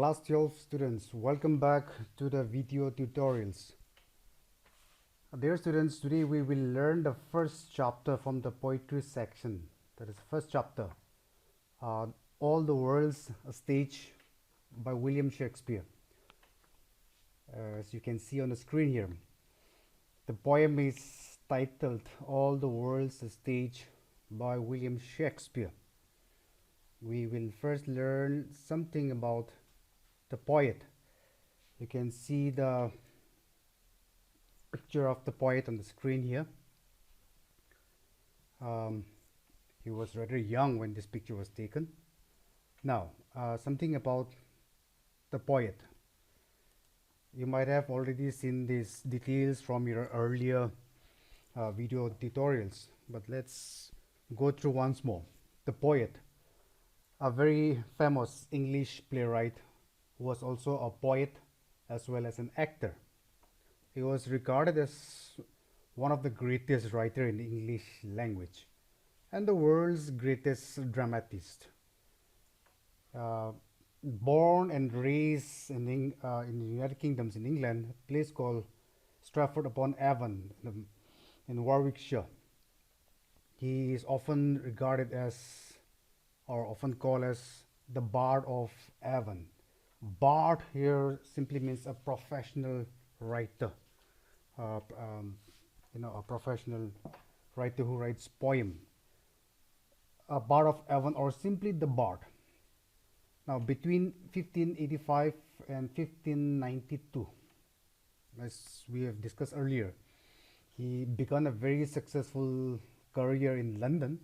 Class 12 students, welcome back to the video tutorials. Dear students, today we will learn the first chapter from the poetry section. That is the first chapter, uh, All the World's a Stage by William Shakespeare. As you can see on the screen here, the poem is titled All the World's a Stage by William Shakespeare. We will first learn something about the poet. You can see the picture of the poet on the screen here. He was rather young when this picture was taken. Now, something about the poet. You might have already seen these details from your earlier video tutorials, but let's go through once more. The poet, a very famous English playwright who was also a poet as well as an actor. He was regarded as one of the greatest writers in the English language and the world's greatest dramatist. Born and raised in the United Kingdoms in England, a place called Stratford-upon-Avon in Warwickshire. He is often regarded as, or often called as, the Bard of Avon. Bard here simply means a professional writer, a professional writer who writes poem. A Bard of Avon, or simply the Bard. Now, between 1585 and 1592, as we have discussed earlier, he began a very successful career in London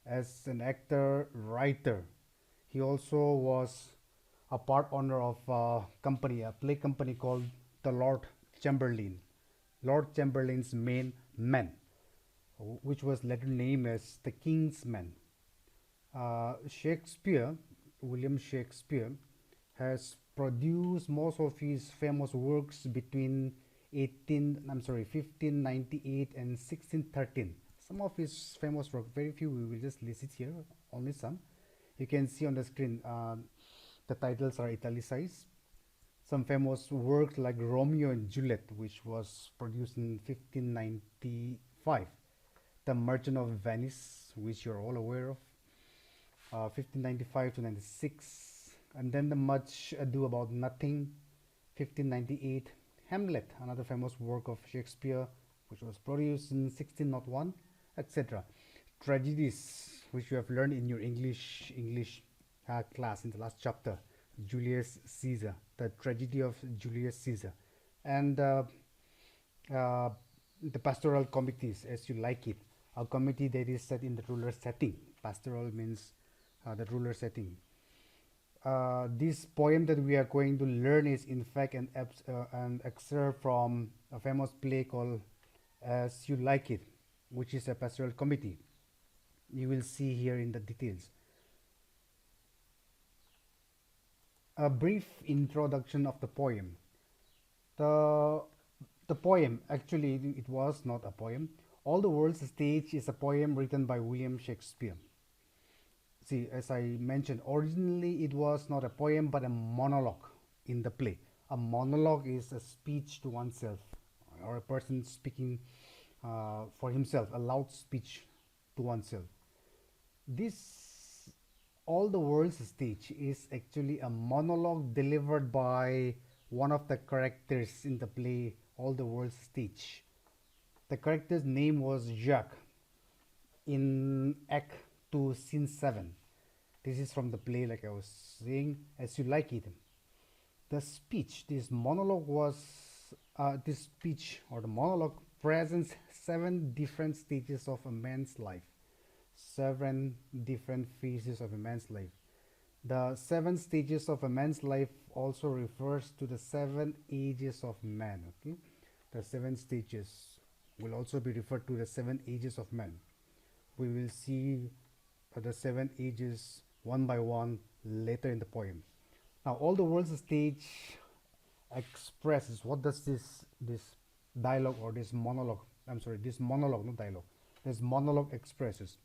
as an actor, writer. He also was a part owner of a company, a play company called the Lord Chamberlain, Lord Chamberlain's Main Men, which was later named as the King's Men. Shakespeare, William Shakespeare, has produced most of his famous works between 1598 and 1613. Some of his famous work, very few, we will just list it here, only some. You can see on the screen, the titles are italicized. Some famous works like Romeo and Juliet, which was produced in 1595. The Merchant of Venice, which you're all aware of, 1595 to 96. And then The Much Ado About Nothing, 1598. Hamlet, another famous work of Shakespeare, which was produced in 1601, etc. Tragedies, which you have learned in your English class in the last chapter. Julius Caesar, the tragedy of Julius Caesar, and the pastoral comedies, as you like it, a comedy that is set in the rural setting. Pastoral means the rural setting. This poem that we are going to learn is in fact an excerpt from a famous play called As You Like It, which is a pastoral comedy. You will see here in the details. A brief introduction of the poem. The poem, actually it was not a poem. All the World's Stage is a poem written by William Shakespeare. See, as I mentioned, originally it was not a poem but a monologue in the play. A monologue is a speech to oneself, or a person speaking for himself, a loud speech to oneself. This All the World's Stage is actually a monologue delivered by one of the characters in the play All the World's Stage. The character's name was Jacques in Act 2, Scene 7. This is from the play, like I was saying, As You Like It. The speech, this monologue this speech or the monologue presents 7 different stages of a man's life. 7 different phases of a man's life. The 7 stages of a man's life also refers to the 7 ages of man. Okay, the 7 stages will also be referred to the 7 ages of man. We will see the 7 ages one by one later in the poem. Now, All the World's Stage expresses, what does this dialogue or this monologue, this monologue, not dialogue, this monologue expresses.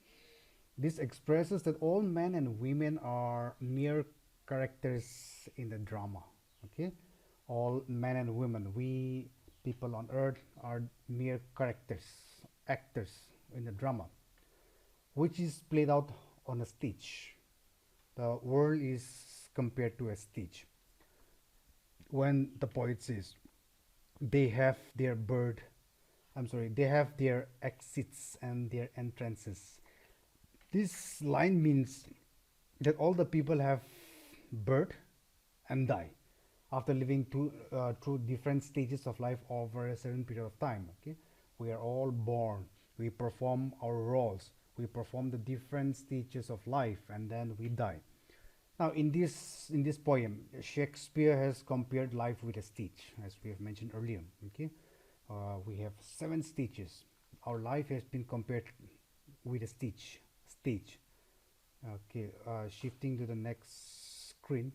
This expresses that all men and women are mere characters in the drama. Okay, all men and women, we people on earth are mere characters, actors in the drama, which is played out on a stage. The world is compared to a stage. When the poet says they have their bird, I'm sorry, they have their exits and their entrances. This line means that all the people have birth and die after living through different stages of life over a certain period of time. Okay, we are all born, we perform our roles, we perform the different stages of life, and then we die. Now, in this poem, Shakespeare has compared life with a stage, as we have mentioned earlier. Okay, we have seven stages. Our life has been compared with a stage. Stage. Okay, shifting to the next screen,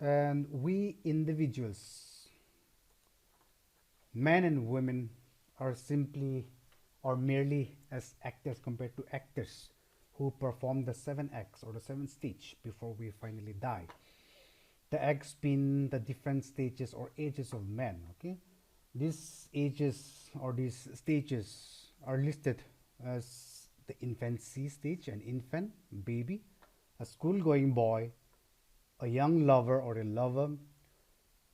and we individuals, men and women, are simply or merely as actors compared to actors who perform the seven acts or the seven stage before we finally die. The acts being the different stages or ages of man. Okay, these ages or these stages are listed as the infancy stage, an infant, baby, a school going boy, a young lover or a lover,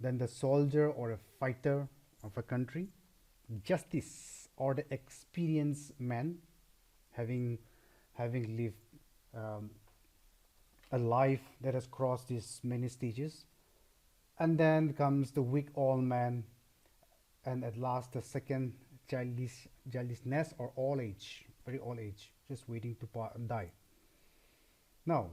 then the soldier or a fighter of a country, justice or the experienced man, having having lived um, a life that has crossed these many stages, and then comes the weak old man, and at last the second, childishness or old age, very old age, just waiting to die. Now,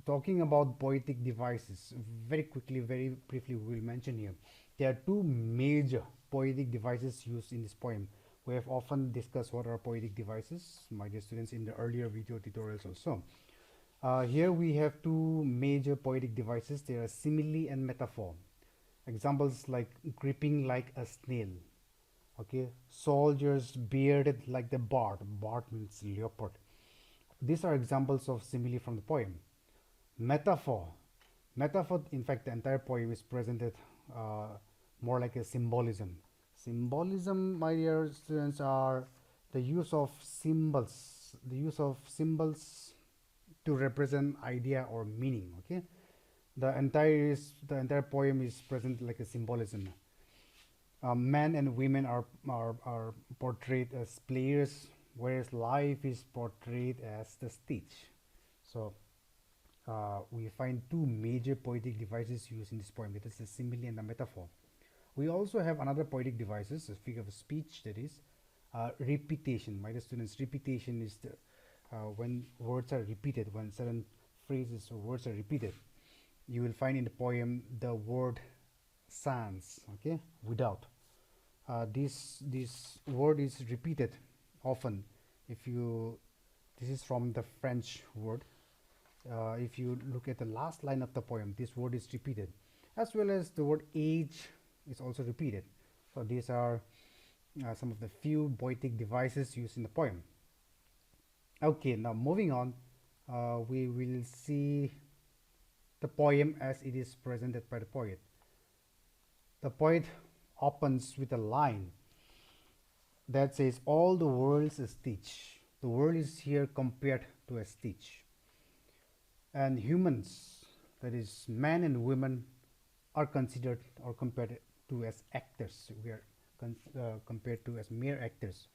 talking about poetic devices, very quickly, very briefly, we will mention here. There are two major poetic devices used in this poem. We have often discussed what are poetic devices, my dear students, in the earlier video tutorials also. Here we have two major poetic devices. They are simile and metaphor. Examples like gripping like a snail. Okay, soldiers bearded like the bard. Bard means leopard. These are examples of simile from the poem. Metaphor. Metaphor, in fact, the entire poem is presented uh, more like a symbolism. Symbolism, my dear students, are the use of symbols, to represent idea or meaning. Okay, the entire poem is present like a symbolism. Men and women are portrayed as players, whereas life is portrayed as the stage. So we find two major poetic devices used in this poem. That is the simile and the metaphor. We also have another poetic devices, a figure of speech, that is repetition. My dear students, repetition is when words are repeated, when certain phrases or words are repeated. You will find in the poem the word sans, okay, without. This word is repeated often. If you, this is from the French word. If you look at the last line of the poem, this word is repeated, as well as the word age is also repeated. So these are some of the few poetic devices used in the poem. Okay, now moving on, we will see the poem as it is presented by the poet. The poet opens with a line that says, all the world's a stitch. The world is here compared to a stitch. And humans, that is men and women, are considered or compared to as actors. We are compared to as mere actors.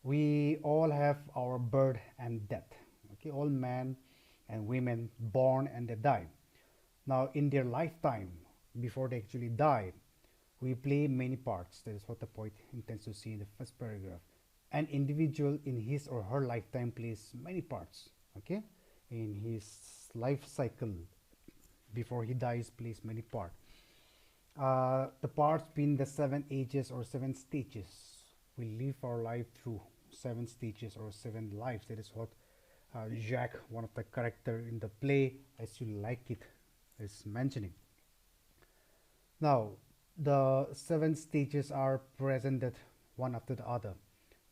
We all have our birth and death. Okay, all men and women born and they die. Now, in their lifetime, before they actually die, we play many parts. That is what the poet intends to say in the first paragraph. An individual in his or her lifetime plays many parts. Okay, in his life cycle, before he dies, plays many parts. The parts being the seven ages or seven stages. We live our life through seven stages or seven lives. That is what Jacques, one of the character in the play, As You Like It, is mentioning. Now, the seven stages are presented one after the other.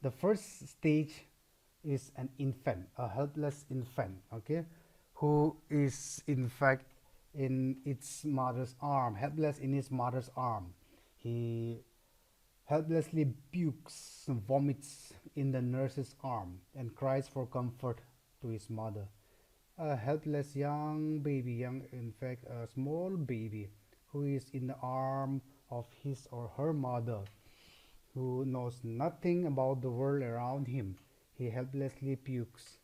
The first stage is an infant, a helpless infant, okay, who is in fact in its mother's arm, helpless in his mother's arm. He helplessly pukes, vomits in the nurse's arm, and cries for comfort to his mother. A helpless young baby, in fact, a small baby, who is in the arm of his or her mother, who knows nothing about the world around him. He helplessly pukes.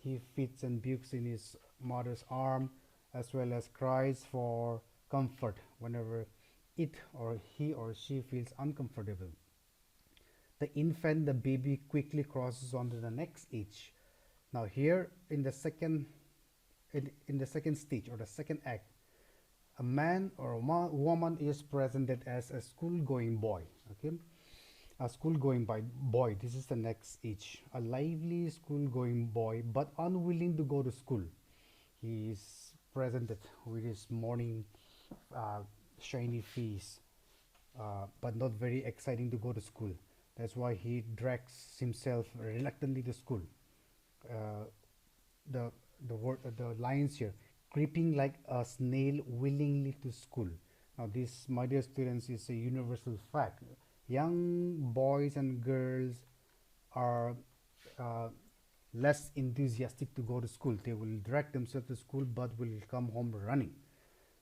He fits and pukes in his mother's arm, as well as cries for comfort whenever it or he or she feels uncomfortable. The infant, the baby, quickly crosses on to the next age. Now here in the second stage or the second act, a man or a woman is presented as a school-going boy. Okay, a school-going boy. This is the next age. A lively school-going boy, but unwilling to go to school. He is presented with his morning uh, shiny face, but not very exciting to go to school. That's why he drags himself reluctantly to school. Uh, the the lines here, creeping like a snail willingly to school. Now this, my dear students, is a universal fact. Young boys and girls are uh, less enthusiastic to go to school. They will drag themselves to school but will come home running.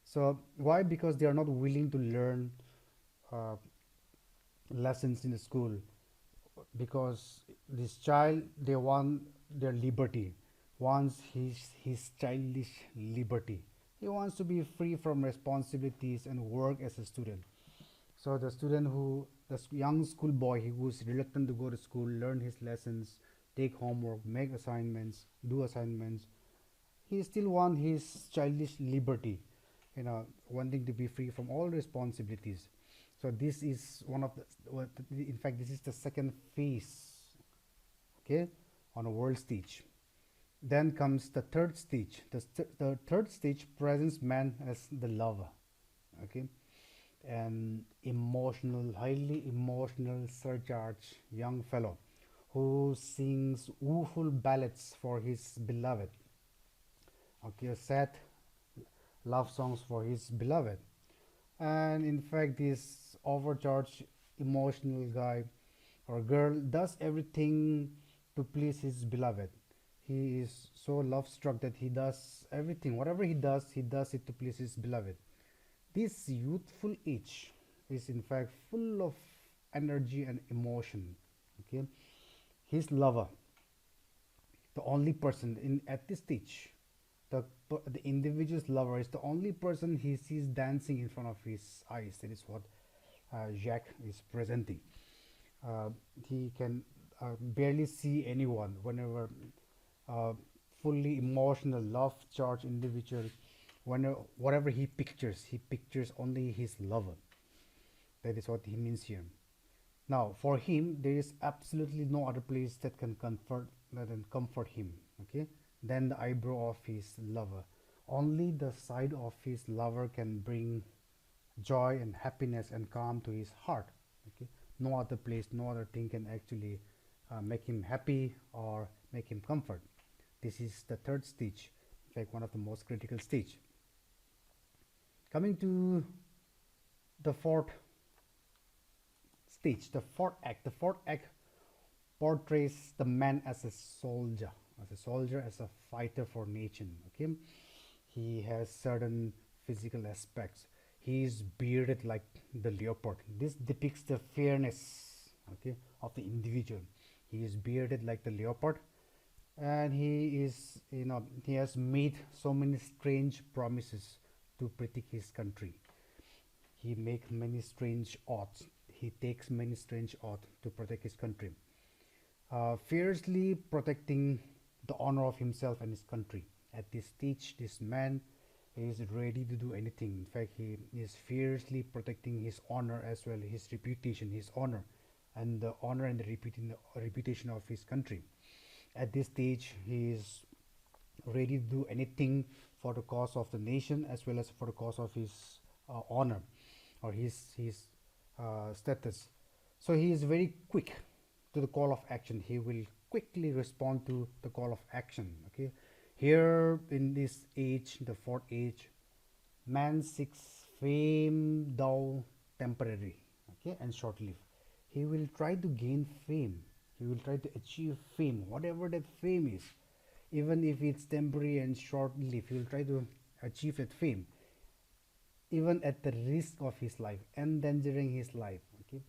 So why? Because they are not willing to learn uh, lessons in the school, because this child, they want their liberty, wants his childish liberty. He wants to be free from responsibilities and work as a student. So the student who, the young schoolboy who is reluctant to go to school, learn his lessons, take homework, make assignments, do assignments, he still want his childish liberty, wanting to be free from all responsibilities. So this is one of in fact, this is the second phase, okay, on a world stage. Then comes the third stage. The third stage presents man as the lover, okay, an emotional, highly emotional, surcharged young fellow who sings woeful ballads for his beloved, okay, sad love songs for his beloved. And in fact, this overcharged emotional guy or girl does everything to please his beloved. He is so love struck that he does everything, whatever he does it to please his beloved. This youthful age is in fact full of energy and emotion, okay. His lover, the only person in at this stage, the individual's lover is the only person he sees dancing in front of his eyes. That is what Jacques is presenting. uh, he can barely see anyone whenever uh, fully emotional love charged individual, whenever whatever he pictures only his lover. That is what he means here. Now for him there is absolutely no other place that can comfort him, okay, than the eyebrow of his lover. Only the side of his lover can bring joy and happiness and calm to his heart, okay. No other place, no other thing can actually make him happy or make him comfort. This is the third stage, in fact one of the most critical stage. Coming to the fourth stage, the fourth act portrays the man as a soldier, as a fighter for nation, okay. He has certain physical aspects. He is bearded like the leopard. This depicts the fairness, okay, of the individual. He is bearded like the leopard, and he is, he has made so many strange promises to protect his country. He makes many strange oaths. He takes many strange oaths to protect his country, fiercely protecting the honor of himself and his country. At this stage, this man is ready to do anything. In fact, he is fiercely protecting his honor as well, his reputation, his honor, and the honor and the reputation of his country. At this stage, he is ready to do anything for the cause of the nation as well as for the cause of his honor or his status. So he is very quick to the call of action. He will quickly respond to the call of action. Okay, here in this age, the fourth age, man seeks fame, though temporary, okay, and short-lived. He will try to gain fame. He will try to achieve fame, whatever that fame is, even if it's temporary and short-lived. He will try to achieve that fame, even at the risk of his life, endangering his life. Okay,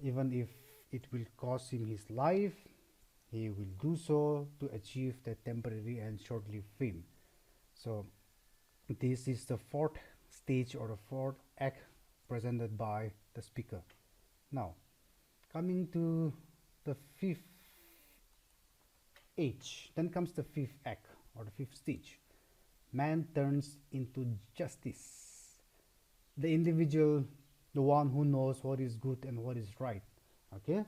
even if it will cost him his life, he will do so to achieve that temporary and short-lived fame. So this is the fourth stage or the fourth act presented by the speaker. Now, coming to the fifth age, then comes the fifth act or the fifth stage. Man turns into justice. The individual, the one who knows what is good and what is right. Okay?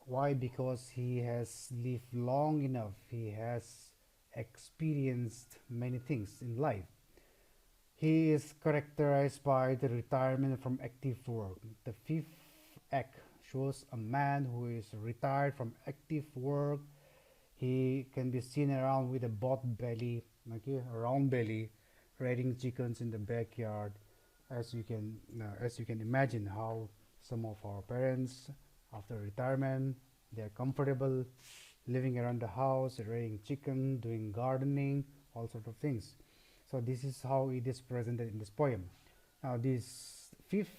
Why? Because he has lived long enough, he has experienced many things in life. He is characterized by the retirement from active work. The fifth act shows a man who is retired from active work. He can be seen around with a bot belly, okay, a round belly, raiding chickens in the backyard. As you can imagine, how some of our parents, after retirement, they are comfortable, living around the house, raising chicken, doing gardening, all sort of things. So this is how it is presented in this poem. Now this fifth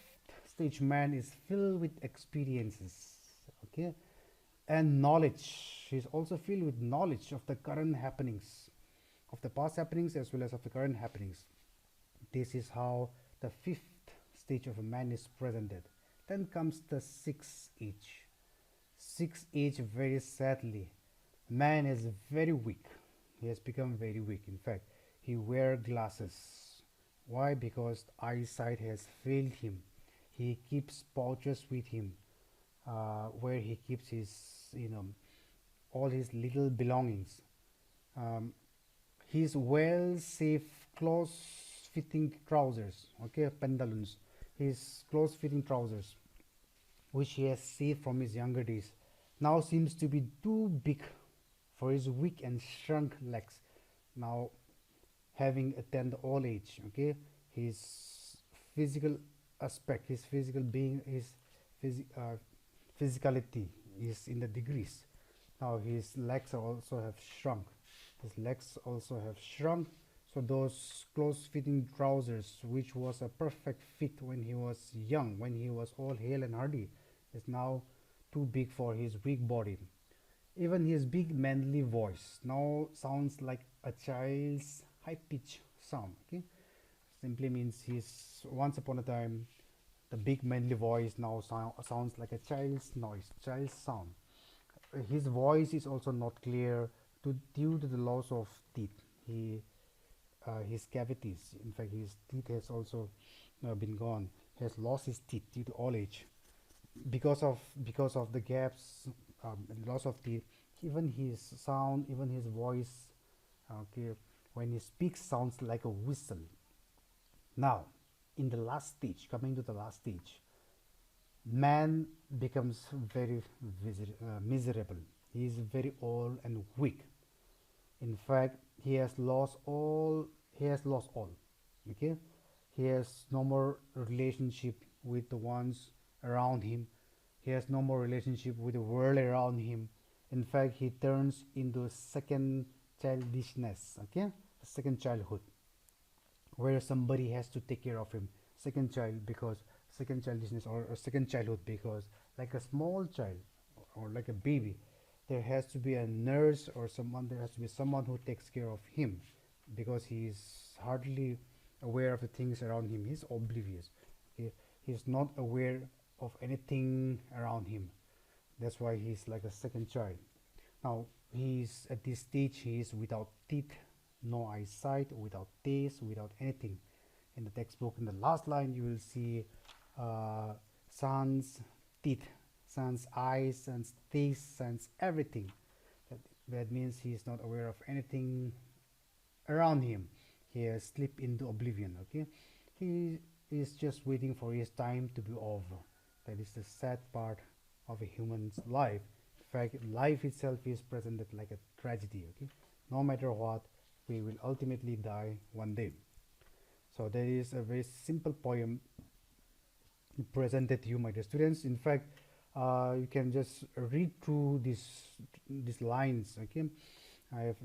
stage man is filled with experiences, okay, and knowledge. He is also filled with knowledge of the current happenings, of the past happenings as well as of the current happenings. This is how the fifth stage of a man is presented. Then comes the sixth age. Sixth age, very sadly, man is very weak. He has become very weak. In fact, he wears glasses. Why? Because eyesight has failed him. He keeps pouches with him, where he keeps his, all his little belongings. Um, his well safe close fitting trousers, okay, pantaloons, his close fitting trousers, which he has saved from his younger days, now seems to be too big for his weak and shrunk legs. Now, having attained old age, okay, his physical aspect, his physical being, his phys- uh, physicality is in the degrees. Now his legs also have shrunk. His legs also have shrunk. So those close-fitting trousers, which was a perfect fit when he was young, when he was all hale and hearty, is now too big for his weak body. Even his big manly voice now sounds like a child's high-pitched sound. Okay, simply means he's once upon a time the big manly voice now sounds like a child's noise, child's sound. His voice is also not clear due to the loss of teeth. His cavities, in fact, his teeth has also been gone. He has lost his teeth due to old age because of the gaps, loss of teeth. Even his sound, even his voice, okay, when he speaks, sounds like a whistle. Now, in the last stage, coming to the last stage, man becomes very miserable. He is very old and weak. In fact, he has lost all. He has lost all. Okay, he has no more relationship with the ones around him. He has no more relationship with the world around him. In fact, he turns into second childishness. Okay, second childhood, where somebody has to take care of him. Second child, because second childishness or a second childhood, because like a small child or like a baby, there has to be a nurse or someone. There has to be someone who takes care of him, because he is hardly aware of the things around him. He's oblivious. Okay? He's not aware of anything around him. That's why he's like a second child. Now he's at this stage. He is without teeth, no eyesight, without taste, without anything. In the textbook, in the last line, you will see sans teeth, sans eyes, sans taste, sans everything. That means he is not aware of anything around him. He has slipped into oblivion. Okay, he is just waiting for his time to be over. That is the sad part of a human's life. In fact, life itself is presented like a tragedy. Okay, no matter what, we will ultimately die one day. So there is a very simple poem presented to you, my dear students. In fact, you can just read through these lines. Okay, I've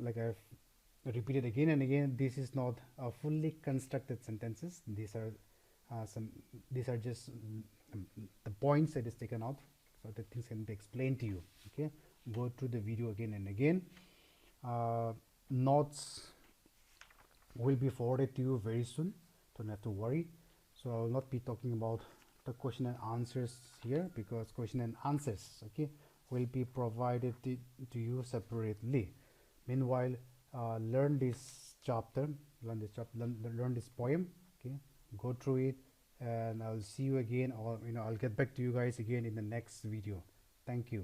repeated again and again. This is not fully constructed sentences. Some these are just the points that is taken out, so that things can be explained to you. Okay, go through the video again and again. Notes will be forwarded to you very soon. Don't have to worry. So I will not be talking about the question and answers here, because question and answers, okay, will be provided to you separately. Meanwhile, learn this poem. Okay, go through it, and I'll see you again, or I'll get back to you guys again in the next video. Thank you.